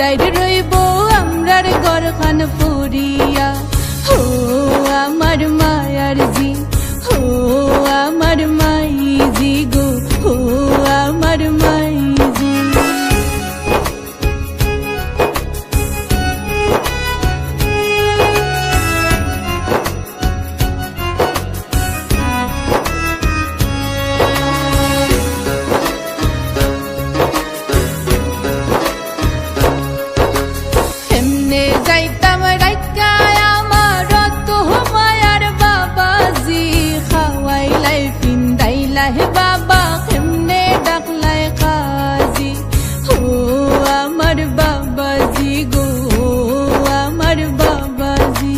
দাইর রইব আমরার ঘরখান পুরিয়া। ও আমার মায়ার জি, ও আমার মাইজি গো, ও আমার মাইজি। এমনে যাইতাম রাইকা আমার তো মায়ার বাবাজি, খাওয়াইলাই পিন্দাইলাই বাবা কেমনে ডাকলাই কাজি। ও আমার বাবাজি গো, ও আমার বাবাজি।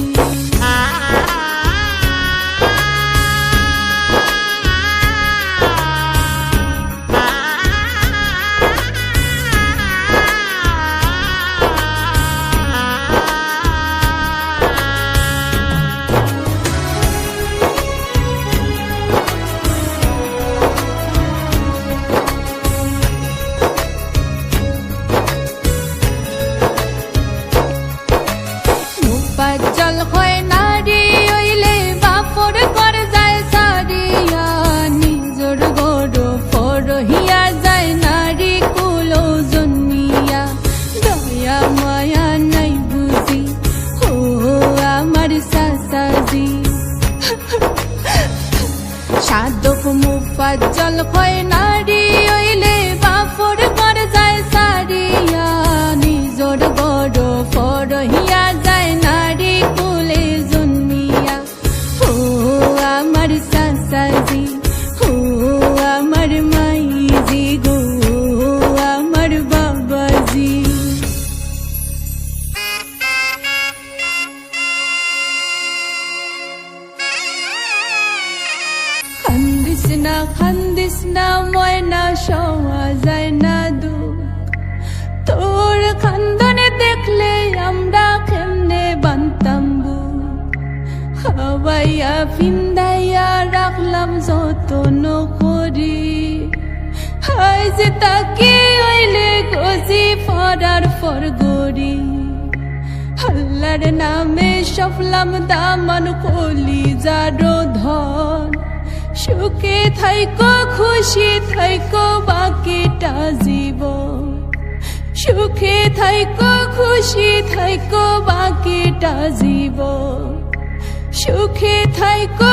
জল হয় নারী হইলে বাপর ঘর যায় সারিয়া, নিজর গড় ফরহিয়া যায় নারী কুল জন্মিয়া। দয়া মায়া নাই বুঝি, ও আমার সাসাজি। সাধক মুফাজ্জল হয় নারী হইলে বাপর ঘর যায় সারিয়া, নিজর গড় ফরহিয়া যায় নারী কুলে জন্মিয়া। ও আমার সাসাজি, ও আমার মাইজি গো, ও আমার বাবাজি। খান্দিস না ময়না সওয়া যায় না দুঃখ, তোর খান্দনে দেখলে আমরা কেমনে বানতাম বুক। খাওয়াইয়া ফিন্দাইয়া রাখলাম যতন করি, হাই যে তাকে হইলে গজি ফরার ফরগরি। আল্লাহর নামে সফলাম দামান কলিজারো ধন, সুখে থাইকো খুশি থাইকো বাকিটা জীবন। সুখে থাইকো খুশি থাইকো বাকিটা জীবন, সুখে থাইকো।